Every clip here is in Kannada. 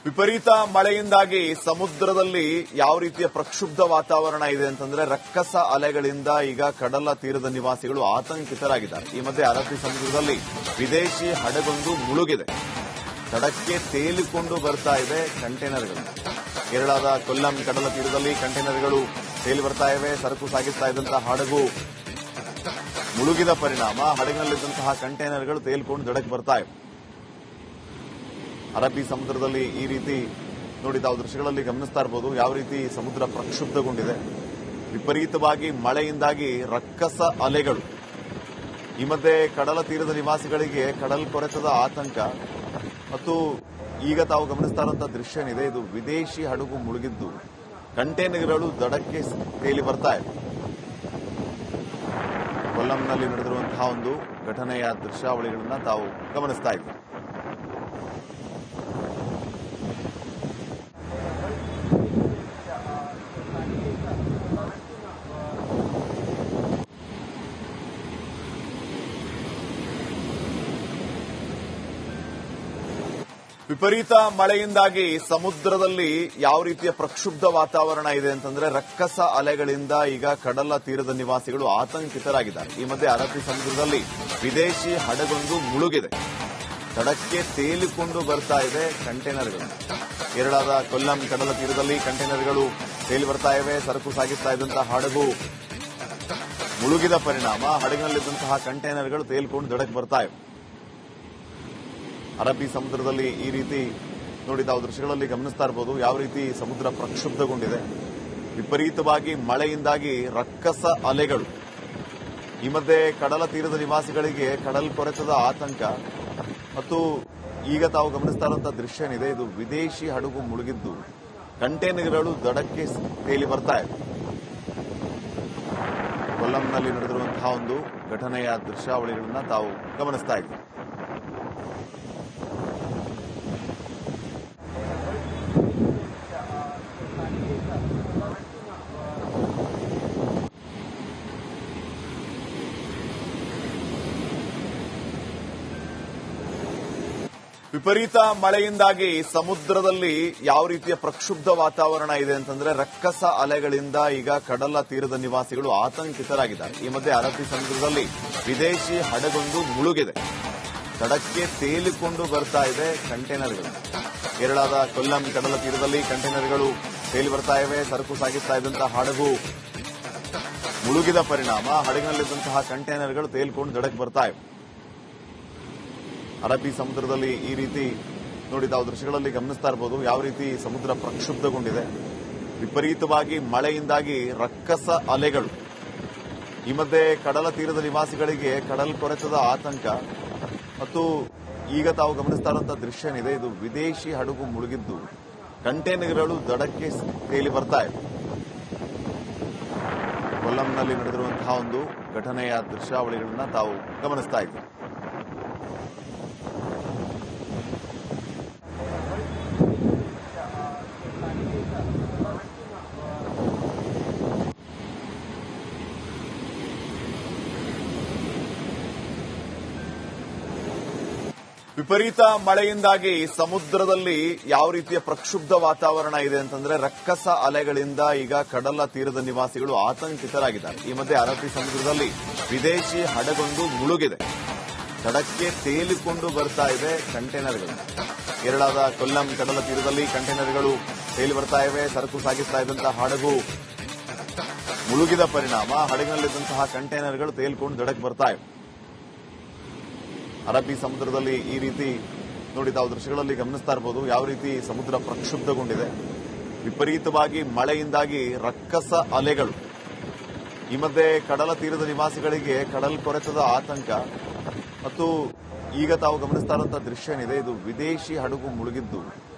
ವಿಪರೀತ ಮಳೆಯಿಂದಾಗಿ ಸಮುದ್ರದಲ್ಲಿ ಯಾವ ರೀತಿಯ ಪ್ರಕ್ಷುಬ್ಧ ವಾತಾವರಣ ಇದೆ ಅಂತಂದ್ರೆ ರಕ್ಕಸ ಅಲೆಗಳಿಂದ ಈಗ ಕಡಲ ತೀರದ ನಿವಾಸಿಗಳು ಆತಂಕಿತರಾಗಿದ್ದಾರೆ. ಈ ಮಧ್ಯೆ ಅರಬ್ಬಿ ಸಮುದ್ರದಲ್ಲಿ ವಿದೇಶಿ ಹಡಗೊಂದು ಮುಳುಗಿದೆ. ತಡಕ್ಕೆ ತೇಲಿಕೊಂಡು ಬರ್ತಾ ಇದೆ ಕಂಟೈನರ್ಗಳು. ಕೇರಳದ ಕೊಲ್ಲಂ ಕಡಲ ತೀರದಲ್ಲಿ ಕಂಟೈನರ್ಗಳು ತೇಲಿ ಬರ್ತಾ ಇವೆ. ಸರಕು ಸಾಗಿಸ್ತಾ ಇದ್ದಂತಹ ಹಡಗು ಮುಳುಗಿದ ಪರಿಣಾಮ ಹಡಗಿನಲ್ಲಿದ್ದಂತಹ ಕಂಟೈನರ್ಗಳು ತೇಲಿಕೊಂಡು ದಡಕ್ಕೆ ಬರ್ತಾ ಇವೆ. ಅರಬ್ಬಿ ಸಮುದ್ರದಲ್ಲಿ ಈ ರೀತಿ ನೋಡಿ ತಾವು ದೃಶ್ಯಗಳಲ್ಲಿ ಗಮನಿಸ್ತಾ ಇರಬಹುದು ಯಾವ ರೀತಿ ಸಮುದ್ರ ಪ್ರಕ್ಷುಬ್ಧಗೊಂಡಿದೆ. ವಿಪರೀತವಾಗಿ ಮಳೆಯಿಂದಾಗಿ ರಕ್ಕಸ ಅಲೆಗಳು. ಈ ಮಧ್ಯೆ ಕಡಲ ತೀರದ ನಿವಾಸಿಗಳಿಗೆ ಕಡಲ್ಕೊರೆತದ ಆತಂಕ ಮತ್ತು ಈಗ ತಾವು ಗಮನಿಸ್ತಾ ಇರುವಂತಹ ದೃಶ್ಯ ಏನಿದೆ ಇದು ವಿದೇಶಿ ಹಡಗು ಮುಳುಗಿದ್ದು ಕಂಟೈನರ್ಗಳು ದಡಕ್ಕೆ ತೇಲಿ ಬರ್ತಾ ಇದೆ. ಕೊಲ್ಲಂನಲ್ಲಿ ನಡೆದಿರುವಂತಹ ಒಂದು ಘಟನೆಯ ದೃಶ್ಯಾವಳಿಗಳನ್ನ ತಾವು ಗಮನಿಸ್ತಾ ಇದ್ದೀವಿ. ವಿಪರೀತ ಮಳೆಯಿಂದಾಗಿ ಸಮುದ್ರದಲ್ಲಿ ಯಾವ ರೀತಿಯ ಪ್ರಕ್ಷುಬ್ಧ ವಾತಾವರಣ ಇದೆ ಅಂತಂದ್ರೆ ರಕ್ಕಸ ಅಲೆಗಳಿಂದ ಈಗ ಕಡಲ ತೀರದ ನಿವಾಸಿಗಳು ಆತಂಕಿತರಾಗಿದ್ದಾರೆ. ಈ ಮಧ್ಯೆ ಅರಬ್ಬಿ ಸಮುದ್ರದಲ್ಲಿ ವಿದೇಶಿ ಹಡಗೊಂದು ಮುಳುಗಿದೆ. ತಡಕ್ಕೆ ತೇಲಿಕೊಂಡು ಬರ್ತಾ ಇದೆ ಕಂಟೈನರ್ಗಳು. ಕೇರಳದ ಕೊಲ್ಲಂ ಕಡಲ ತೀರದಲ್ಲಿ ಕಂಟೈನರ್ಗಳು ತೇಲಿ ಬರ್ತಾ ಇವೆ. ಸರಕು ಸಾಗಿಸ್ತಾ ಇದ್ದಂತಹ ಹಡಗು ಮುಳುಗಿದ ಪರಿಣಾಮ ಹಡಗಿನಲ್ಲಿದ್ದಂತಹ ಕಂಟೈನರ್ಗಳು ತೇಲಿಕೊಂಡು ದಡಕ್ಕೆ ಬರ್ತಾ ಇವೆ. ಅರಬ್ಬಿ ಸಮುದ್ರದಲ್ಲಿ ಈ ರೀತಿ ನೋಡಿ ತಾವು ದೃಶ್ಯಗಳಲ್ಲಿ ಗಮನಿಸ್ತಾ ಇರಬಹುದು ಯಾವ ರೀತಿ ಸಮುದ್ರ ಪ್ರಕ್ಷುಬ್ಧಗೊಂಡಿದೆ. ವಿಪರೀತವಾಗಿ ಮಳೆಯಿಂದಾಗಿ ರಕ್ಕಸ ಅಲೆಗಳು. ಈ ಮಧ್ಯೆ ಕಡಲ ತೀರದ ನಿವಾಸಿಗಳಿಗೆ ಕಡಲ್ಕೊರೆತದ ಆತಂಕ ಮತ್ತು ಈಗ ತಾವು ಗಮನಿಸ್ತಾ ಇರುವಂತಹ ದೃಶ್ಯ ಏನಿದೆ ಇದು ವಿದೇಶಿ ಹಡಗು ಮುಳುಗಿದ್ದು ಕಂಟೈನರ್ಗಳು ದಡಕ್ಕೆ ತೇಲಿ ಬರ್ತಾ ಇದೆ. ಕೊಲ್ಲಂನಲ್ಲಿ ನಡೆದಿರುವಂತಹ ಒಂದು ಘಟನೆಯ ದೃಶ್ಯಾವಳಿಗಳನ್ನ ತಾವು ಗಮನಿಸ್ತಾ ಇದ್ದೀವಿ. ವಿಪರೀತ ಮಳೆಯಿಂದಾಗಿ ಸಮುದ್ರದಲ್ಲಿ ಯಾವ ರೀತಿಯ ಪ್ರಕ್ಷುಬ್ಧ ವಾತಾವರಣ ಇದೆ ಅಂತಂದ್ರೆ ರಕ್ಕಸ ಅಲೆಗಳಿಂದ ಈಗ ಕಡಲ ತೀರದ ನಿವಾಸಿಗಳು ಆತಂಕಿತರಾಗಿದ್ದಾರೆ. ಈ ಮಧ್ಯೆ ಅರಬ್ಬಿ ಸಮುದ್ರದಲ್ಲಿ ವಿದೇಶಿ ಹಡಗೊಂದು ಮುಳುಗಿದೆ. ತಡಕ್ಕೆ ತೇಲಿಕೊಂಡು ಬರ್ತಾ ಇದೆ ಕಂಟೈನರ್ಗಳು. ಕೇರಳದ ಕೊಲ್ಲಂ ಕಡಲ ತೀರದಲ್ಲಿ ಕಂಟೈನರ್ಗಳು ತೇಲಿ ಬರ್ತಾ ಇವೆ. ಸರಕು ಸಾಗಿಸ್ತಾ ಇದ್ದಂತಹ ಹಡಗು ಮುಳುಗಿದ ಪರಿಣಾಮ ಹಡಗಿನಲ್ಲಿದ್ದಂತಹ ಕಂಟೈನರ್ಗಳು ತೇಲಿಕೊಂಡು ದಡಕ್ಕೆ ಬರ್ತಾ ಇವೆ. ಅರಬ್ಬಿ ಸಮುದ್ರದಲ್ಲಿ ಈ ರೀತಿ ನೋಡಿ ತಾವು ದೃಶ್ಯಗಳಲ್ಲಿ ಗಮನಿಸ್ತಾ ಇರಬಹುದು ಯಾವ ರೀತಿ ಸಮುದ್ರ ಪ್ರಕ್ಷುಬ್ಧಗೊಂಡಿದೆ. ವಿಪರೀತವಾಗಿ ಮಳೆಯಿಂದಾಗಿ ರಕ್ಕಸ ಅಲೆಗಳು. ಈ ಮಧ್ಯೆ ಕಡಲ ತೀರದ ನಿವಾಸಿಗಳಿಗೆ ಕಡಲ್ಕೊರೆತದ ಆತಂಕ ಮತ್ತು ಈಗ ತಾವು ಗಮನಿಸ್ತಾ ಇರುವಂತಹ ದೃಶ್ಯ ಏನಿದೆ ಇದು ವಿದೇಶಿ ಹಡಗು ಮುಳುಗಿದ್ದು ಕಂಟೈನರ್ಗಳು ದಡಕ್ಕೆ ತೇಲಿ ಬರ್ತಾ ಇದೆ. ಕೊಲ್ಲಂನಲ್ಲಿ ನಡೆದಿರುವಂತಹ ಒಂದು ಘಟನೆಯ ದೃಶ್ಯಾವಳಿಗಳನ್ನ ತಾವು ಗಮನಿಸ್ತಾ ಇದ್ದೀವಿ. ವಿಪರೀತ ಮಳೆಯಿಂದಾಗಿ ಸಮುದ್ರದಲ್ಲಿ ಯಾವ ರೀತಿಯ ಪ್ರಕ್ಷುಬ್ಧ ವಾತಾವರಣ ಇದೆ ಅಂತಂದ್ರೆ ರಕ್ಕಸ ಅಲೆಗಳಿಂದ ಈಗ ಕಡಲ ತೀರದ ನಿವಾಸಿಗಳು ಆತಂಕಿತರಾಗಿದ್ದಾರೆ. ಈ ಮಧ್ಯೆ ಅರಬ್ಬಿ ಸಮುದ್ರದಲ್ಲಿ ವಿದೇಶಿ ಹಡಗೊಂದು ಮುಳುಗಿದೆ. ತಡಕ್ಕೆ ತೇಲಿಕೊಂಡು ಬರ್ತಾ ಇದೆ ಕಂಟೈನರ್ಗಳು. ಕೇರಳದ ಕೊಲ್ಲಂ ಕಡಲ ತೀರದಲ್ಲಿ ಕಂಟೈನರ್ಗಳು ತೇಲಿ ಬರ್ತಾ ಇವೆ. ಸರಕು ಸಾಗಿಸ್ತಾ ಇದ್ದಂತಹ ಹಡಗು ಮುಳುಗಿದ ಪರಿಣಾಮ ಹಡಗಿನಲ್ಲಿದ್ದಂತಹ ಕಂಟೈನರ್ಗಳು ತೇಲಿಕೊಂಡು ದಡಕ್ಕೆ ಬರ್ತಾ ಇವೆ. ಅರಬ್ಬಿ ಸಮುದ್ರದಲ್ಲಿ ಈ ರೀತಿ ನೋಡಿ ತಾವು ದೃಶ್ಯಗಳಲ್ಲಿ ಗಮನಿಸ್ತಾ ಇರಬಹುದು ಯಾವ ರೀತಿ ಸಮುದ್ರ ಪ್ರಕ್ಷುಬ್ಧಗೊಂಡಿದೆ. ವಿಪರೀತವಾಗಿ ಮಳೆಯಿಂದಾಗಿ ರಕ್ಕಸ ಅಲೆಗಳು. ಈ ಮಧ್ಯೆ ಕಡಲ ತೀರದ ನಿವಾಸಿಗಳಿಗೆ ಕಡಲ್ಕೊರೆತದ ಆತಂಕ ಮತ್ತು ಈಗ ತಾವು ಗಮನಿಸ್ತಾ ಇರುವಂತಹ ದೃಶ್ಯ ಏನಿದೆ ಇದು ವಿದೇಶಿ ಹಡಗು ಮುಳುಗಿದ್ದು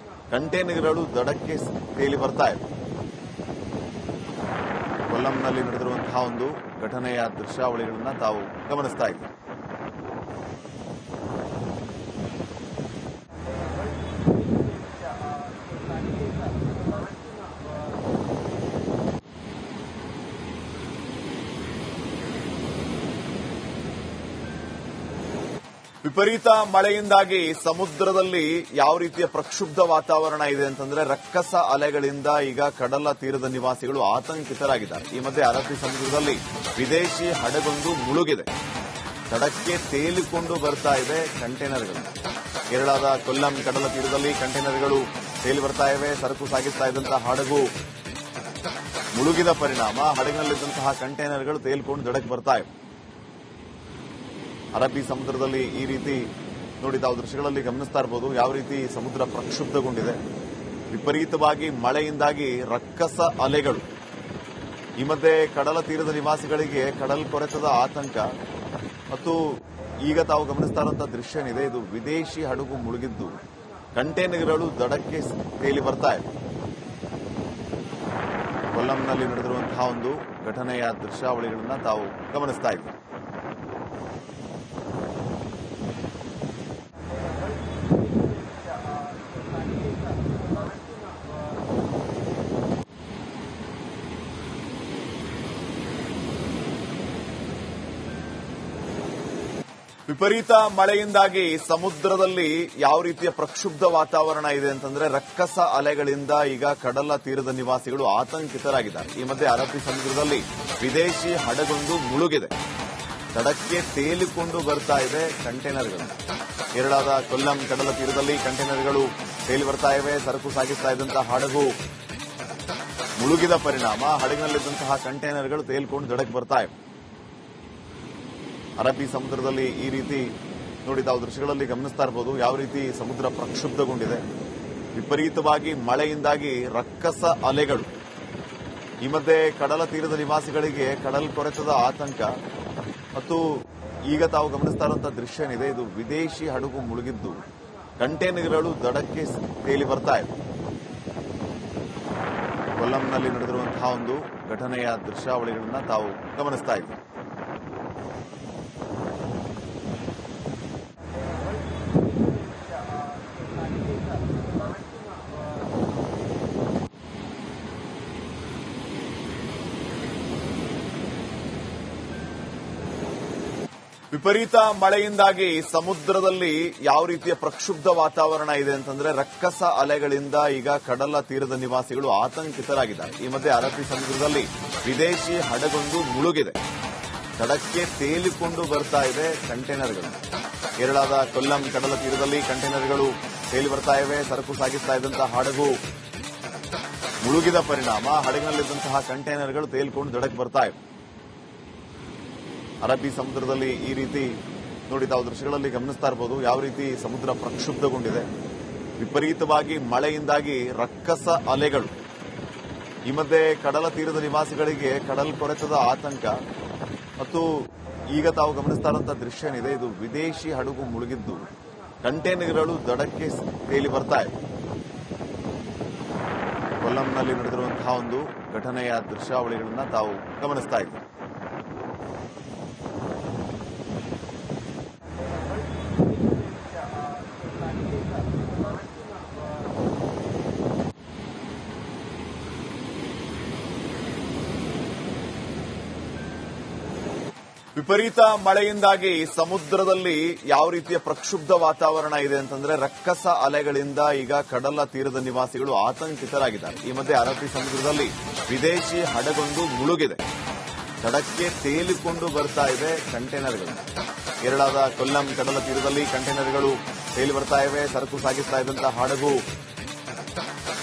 ಕಂಟೈನರ್ಗಳು ದಡಕ್ಕೆ ತೇಲಿ ಬರ್ತಾ ಇದೆ. ಕೊಲ್ಲಂನಲ್ಲಿ ನಡೆದಿರುವಂತಹ ಒಂದು ಘಟನೆಯ ದೃಶ್ಯಾವಳಿಗಳನ್ನ ತಾವು ಗಮನಿಸ್ತಾ ಇದ್ದೀವಿ. ವಿಪರೀತ ಮಳೆಯಿಂದಾಗಿ ಸಮುದ್ರದಲ್ಲಿ ಯಾವ ರೀತಿಯ ಪ್ರಕ್ಷುಬ್ಧ ವಾತಾವರಣ ಇದೆ ಅಂತಂದ್ರೆ ರಕ್ಕಸ ಅಲೆಗಳಿಂದ ಈಗ ಕಡಲ ತೀರದ ನಿವಾಸಿಗಳು ಆತಂಕಿತರಾಗಿದ್ದಾರೆ. ಈ ಮಧ್ಯೆ ಅರಬ್ಬಿ ಸಮುದ್ರದಲ್ಲಿ ವಿದೇಶಿ ಹಡಗೊಂದು ಮುಳುಗಿದೆ. ದಡಕ್ಕೆ ತೇಲಿಕೊಂಡು ಬರ್ತಾ ಇದೆ ಕಂಟೈನರ್ಗಳು. ಕೇರಳದ ಕೊಲ್ಲಂ ಕಡಲ ತೀರದಲ್ಲಿ ಕಂಟೈನರ್ಗಳು ತೇಲಿ ಬರ್ತಾ ಇವೆ. ಸರಕು ಸಾಗಿಸ್ತಾ ಇದ್ದಂತಹ ಹಡಗು ಮುಳುಗಿದ ಪರಿಣಾಮ ಹಡಗಿನಲ್ಲಿದ್ದಂತಹ ಕಂಟೈನರ್ಗಳು ತೇಲ್ಕೊಂಡು ದಡಕ್ಕೆ ಬರ್ತಾ ಇವೆ. ಅರಬ್ಬಿ ಸಮುದ್ರದಲ್ಲಿ ಈ ರೀತಿ ನೋಡಿ ತಾವು ದೃಶ್ಯಗಳಲ್ಲಿ ಗಮನಿಸ್ತಾ ಇರಬಹುದು ಯಾವ ರೀತಿ ಸಮುದ್ರ ಪ್ರಕ್ಷುಬ್ಧಗೊಂಡಿದೆ. ವಿಪರೀತವಾಗಿ ಮಳೆಯಿಂದಾಗಿ ರಕ್ಕಸ ಅಲೆಗಳು. ಈ ಮಧ್ಯೆ ಕಡಲ ತೀರದ ನಿವಾಸಿಗಳಿಗೆ ಕಡಲ್ ಕೊರೆತದ ಆತಂಕ ಮತ್ತು ಈಗ ತಾವು ಗಮನಿಸ್ತಾ ಇರುವಂತಹ ದೃಶ್ಯ ಏನಿದೆ ಇದು ವಿದೇಶಿ ಹಡಗು ಮುಳುಗಿದ್ದು ಕಂಟೈನರ್ಗಳು ದಡಕ್ಕೆ ತೇಲಿ ಬರ್ತಾ ಇದೆ. ಕೊಲ್ಲಂನಲ್ಲಿ ನಡೆದಿರುವಂತಹ ಒಂದು ಘಟನೆಯ ದೃಶ್ಯಾವಳಿಗಳನ್ನ ತಾವು ಗಮನಿಸ್ತಾ ಇದ್ದೀವಿ. ವಿಪರೀತ ಮಳೆಯಿಂದಾಗಿ ಸಮುದ್ರದಲ್ಲಿ ಯಾವ ರೀತಿಯ ಪ್ರಕ್ಷುಬ್ಧ ವಾತಾವರಣ ಇದೆ ಅಂತಂದ್ರೆ ರಕ್ಕಸ ಅಲೆಗಳಿಂದ ಈಗ ಕಡಲ ತೀರದ ನಿವಾಸಿಗಳು ಆತಂಕಿತರಾಗಿದ್ದಾರೆ. ಈ ಮಧ್ಯೆ ಅರಬ್ಬಿ ಸಮುದ್ರದಲ್ಲಿ ವಿದೇಶಿ ಹಡಗೊಂದು ಮುಳುಗಿದೆ. ದಡಕ್ಕೆ ತೇಲಿಕೊಂಡು ಬರ್ತಾ ಇದೆ ಕಂಟೈನರ್ಗಳು. ಕೇರಳದ ಕೊಲ್ಲಂ ಕಡಲ ತೀರದಲ್ಲಿ ಕಂಟೈನರ್ಗಳು ತೇಲಿ ಬರ್ತಾ ಇವೆ. ಸರಕು ಸಾಗಿಸ್ತಾ ಇದ್ದಂತಹ ಹಡಗು ಮುಳುಗಿದ ಪರಿಣಾಮ ಹಡಗಿನಲ್ಲಿದ್ದಂತಹ ಕಂಟೈನರ್ಗಳು ತೇಲ್ಕೊಂಡು ದಡಕ್ಕೆ ಬರ್ತಾ ಇವೆ. ಅರಬ್ಬಿ ಸಮುದ್ರದಲ್ಲಿ ಈ ರೀತಿ ನೋಡಿ ತಾವು ದೃಶ್ಯಗಳಲ್ಲಿ ಗಮನಿಸ್ತಾ ಇರಬಹುದು ಯಾವ ರೀತಿ ಸಮುದ್ರ ಪ್ರಕ್ಷುಬ್ಧಗೊಂಡಿದೆ. ವಿಪರೀತವಾಗಿ ಮಳೆಯಿಂದಾಗಿ ರಕ್ಕಸ ಅಲೆಗಳು. ಈ ಮಧ್ಯೆ ಕಡಲ ತೀರದ ನಿವಾಸಿಗಳಿಗೆ ಕಡಲ್ ಕೊರೆತದ ಆತಂಕ ಮತ್ತು ಈಗ ತಾವು ಗಮನಿಸ್ತಾ ಇರುವಂತಹ ದೃಶ್ಯ ಏನಿದೆ ಇದು ವಿದೇಶಿ ಹಡಗು ಮುಳುಗಿದ್ದು ಕಂಟೈನರ್ಗಳು ದಡಕ್ಕೆ ತೇಲಿ ಬರ್ತಾ ಇದೆ. ಕೊಲ್ಲಂನಲ್ಲಿ ನಡೆದಿರುವಂತಹ ಒಂದು ಘಟನೆಯ ದೃಶ್ಯಾವಳಿಗಳನ್ನ ತಾವು ಗಮನಿಸ್ತಾ ಇದ್ದೀವಿ. ವಿಪರೀತ ಮಳೆಯಿಂದಾಗಿ ಸಮುದ್ರದಲ್ಲಿ ಯಾವ ರೀತಿಯ ಪ್ರಕ್ಷುಬ್ಧ ವಾತಾವರಣ ಇದೆ ಅಂತಂದ್ರೆ ರಕ್ಕಸ ಅಲೆಗಳಿಂದ ಈಗ ಕಡಲ ತೀರದ ನಿವಾಸಿಗಳು ಆತಂಕಿತರಾಗಿದ್ದಾರೆ. ಈ ಮಧ್ಯೆ ಅರಬ್ಬಿ ಸಮುದ್ರದಲ್ಲಿ ವಿದೇಶಿ ಹಡಗೊಂದು ಮುಳುಗಿದೆ. ದಡಕ್ಕೆ ತೇಲಿಕೊಂಡು ಬರ್ತಾ ಇದೆ ಕಂಟೈನರ್ಗಳು. ಕೇರಳದ ಕೊಲ್ಲಂ ಕಡಲ ತೀರದಲ್ಲಿ ಕಂಟೈನರ್ಗಳು ತೇಲಿ ಬರ್ತಾ ಇವೆ. ಸರಕು ಸಾಗಿಸ್ತಾ ಇದ್ದಂತಹ ಹಡಗು ಮುಳುಗಿದ ಪರಿಣಾಮ ಹಡಗಿನಲ್ಲಿದ್ದಂತಹ ಕಂಟೈನರ್ಗಳು ತೇಲ್ಕೊಂಡು ದಡಕ್ಕೆ ಬರ್ತಾ ಇವೆ. ಅರಬ್ಬಿ ಸಮುದ್ರದಲ್ಲಿ ಈ ರೀತಿ ನೋಡಿ ತಾವು ದೃಶ್ಯಗಳಲ್ಲಿ ಗಮನಿಸ್ತಾ ಇರಬಹುದು ಯಾವ ರೀತಿ ಸಮುದ್ರ ಪ್ರಕ್ಷುಬ್ಧಗೊಂಡಿದೆ. ವಿಪರೀತವಾಗಿ ಮಳೆಯಿಂದಾಗಿ ರಕ್ಕಸ ಅಲೆಗಳು. ಈ ಮಧ್ಯೆ ಕಡಲ ತೀರದ ನಿವಾಸಿಗಳಿಗೆ ಕಡಲ್ ಕೊರೆತದ ಆತಂಕ ಮತ್ತು ಈಗ ತಾವು ಗಮನಿಸ್ತಾ ಇರುವಂತಹ ದೃಶ್ಯ ಏನಿದೆ ಇದು ವಿದೇಶಿ ಹಡಗು ಮುಳುಗಿದ್ದು ಕಂಟೈನರ್ಗಳು ದಡಕ್ಕೆ ತೇಲಿ ಬರ್ತಾ ಇದೆ. ಕೊಲ್ಲಂನಲ್ಲಿ ನಡೆದಿರುವಂತಹ ಒಂದು ಘಟನೆಯ ದೃಶ್ಯಾವಳಿಗಳನ್ನ ತಾವು ಗಮನಿಸ್ತಾ ಇದ್ದೀವಿ. ವಿಪರೀತ ಮಳೆಯಿಂದಾಗಿ ಸಮುದ್ರದಲ್ಲಿ ಯಾವ ರೀತಿಯ ಪ್ರಕ್ಷುಬ್ಧ ವಾತಾವರಣ ಇದೆ ಅಂತಂದ್ರೆ ರಕ್ಕಸ ಅಲೆಗಳಿಂದ ಈಗ ಕಡಲ ತೀರದ ನಿವಾಸಿಗಳು ಆತಂಕಿತರಾಗಿದ್ದಾರೆ. ಈ ಮಧ್ಯೆ ಅರಬ್ಬಿ ಸಮುದ್ರದಲ್ಲಿ ವಿದೇಶಿ ಹಡಗೊಂದು ಮುಳುಗಿದೆ. ದಡಕ್ಕೆ ತೇಲಿಕೊಂಡು ಬರ್ತಾ ಇದೆ ಕಂಟೈನರ್ಗಳು. ಕೇರಳದ ಕೊಲ್ಲಂ ಕಡಲ ತೀರದಲ್ಲಿ ಕಂಟೈನರ್ಗಳು ತೇಲಿ ಬರ್ತಾ ಇವೆ. ಸರಕು ಸಾಗಿಸ್ತಾ ಇದ್ದಂತಹ ಹಡಗು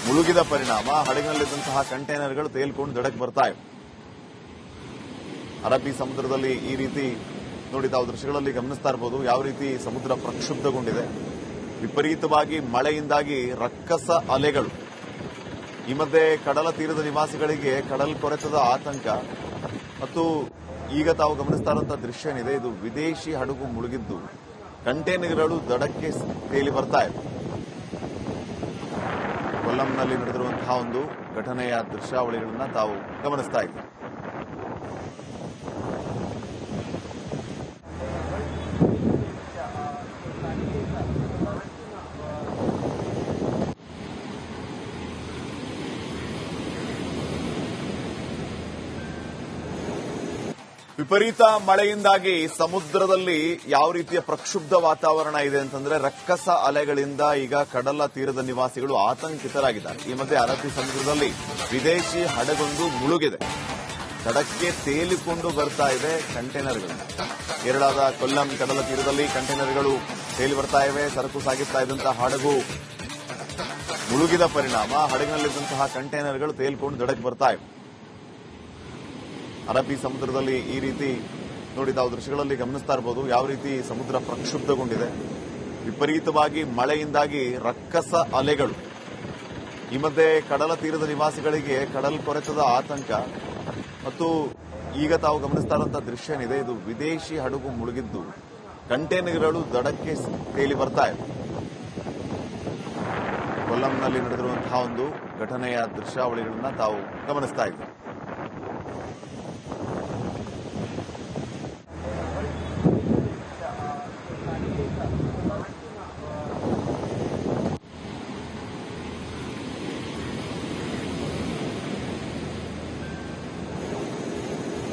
ಮುಳುಗಿದ ಪರಿಣಾಮ ಹಡಗಿನಲ್ಲಿದ್ದಂತಹ ಕಂಟೈನರ್ಗಳು ತೇಲ್ಕೊಂಡು ದಡಕ್ಕೆ ಬರ್ತಾ ಇವೆ. ಅರಬ್ಬಿ ಸಮುದ್ರದಲ್ಲಿ ಈ ರೀತಿ ನೋಡಿ ತಾವು ದೃಶ್ಯಗಳಲ್ಲಿ ಗಮನಿಸ್ತಾ ಇರಬಹುದು ಯಾವ ರೀತಿ ಸಮುದ್ರ ಪ್ರಕ್ಷುಬ್ಧಗೊಂಡಿದೆ. ವಿಪರೀತವಾಗಿ ಮಳೆಯಿಂದಾಗಿ ರಕ್ಕಸ ಅಲೆಗಳು. ಈ ಮಧ್ಯೆ ಕಡಲ ತೀರದ ನಿವಾಸಿಗಳಿಗೆ ಕಡಲ್ ಕೊರೆತದ ಆತಂಕ ಮತ್ತು ಈಗ ತಾವು ಗಮನಿಸ್ತಾ ಇರುವಂತಹ ದೃಶ್ಯ ಏನಿದೆ ಇದು ವಿದೇಶಿ ಹಡಗು ಮುಳುಗಿದ್ದು ಕಂಟೈನರ್ಗಳು ದಡಕ್ಕೆ ತೇಲಿ ಬರ್ತಾ ಇದೆ. ಕೊಲ್ಲಂನಲ್ಲಿ ನಡೆದಿರುವಂತಹ ಒಂದು ಘಟನೆಯ ದೃಶ್ಯಾವಳಿಗಳನ್ನ ತಾವು ಗಮನಿಸ್ತಾ ಇದ್ದೀವಿ. ವಿಪರೀತ ಮಳೆಯಿಂದಾಗಿ ಸಮುದ್ರದಲ್ಲಿ ಯಾವ ರೀತಿಯ ಪ್ರಕ್ಷುಬ್ಧ ವಾತಾವರಣ ಇದೆ ಅಂತಂದ್ರೆ ರಕ್ಕಸ ಅಲೆಗಳಿಂದ ಈಗ ಕಡಲ ತೀರದ ನಿವಾಸಿಗಳು ಆತಂಕಿತರಾಗಿದ್ದಾರೆ. ಈ ಮಧ್ಯೆ ಅರಬ್ಬಿ ಸಮುದ್ರದಲ್ಲಿ ವಿದೇಶಿ ಹಡಗೊಂದು ಮುಳುಗಿದೆ. ದಡಕ್ಕೆ ತೇಲಿಕೊಂಡು ಬರ್ತಾ ಇದೆ ಕಂಟೈನರ್ಗಳು. ಕೇರಳದ ಕೊಲ್ಲಂ ಕಡಲ ತೀರದಲ್ಲಿ ಕಂಟೈನರ್ಗಳು ತೇಲಿ ಬರ್ತಾ ಇವೆ. ಸರಕು ಸಾಗಿಸ್ತಾ ಇದ್ದಂತಹ ಹಡಗು ಮುಳುಗಿದ ಪರಿಣಾಮ ಹಡಗಿನಲ್ಲಿದ್ದಂತಹ ಕಂಟೈನರ್ಗಳು ತೇಲಿಕೊಂಡು ದಡಕ್ಕೆ ಬರ್ತಾ ಇವೆ. ಅರಬ್ಬಿ ಸಮುದ್ರದಲ್ಲಿ ಈ ರೀತಿ ನೋಡಿ ತಾವು ದೃಶ್ಯಗಳಲ್ಲಿ ಗಮನಿಸ್ತಾ ಇರಬಹುದು ಯಾವ ರೀತಿ ಸಮುದ್ರ ಪ್ರಕ್ಷುಬ್ಧಗೊಂಡಿದೆ. ವಿಪರೀತವಾಗಿ ಮಳೆಯಿಂದಾಗಿ ರಕ್ಕಸ ಅಲೆಗಳು. ಈ ಮಧ್ಯೆ ಕಡಲ ತೀರದ ನಿವಾಸಿಗಳಿಗೆ ಕಡಲ್ ಕೊರೆತದ ಆತಂಕ ಮತ್ತು ಈಗ ತಾವು ಗಮನಿಸ್ತಾ ಇರುವಂತಹ ದೃಶ್ಯ ಏನಿದೆ ಇದು ವಿದೇಶಿ ಹಡಗು ಮುಳುಗಿದ್ದು ಕಂಟೈನರ್ಗಳು ದಡಕ್ಕೆ ತೇಲಿ ಬರ್ತಾ ಇವೆ. ಕೊಲ್ಲಂನಲ್ಲಿ ನಡೆದಿರುವಂತಹ ಒಂದು ಘಟನೆಯ ದೃಶ್ಯಾವಳಿಗಳನ್ನ ತಾವು ಗಮನಿಸ್ತಾ ಇದ್ದೀವಿ.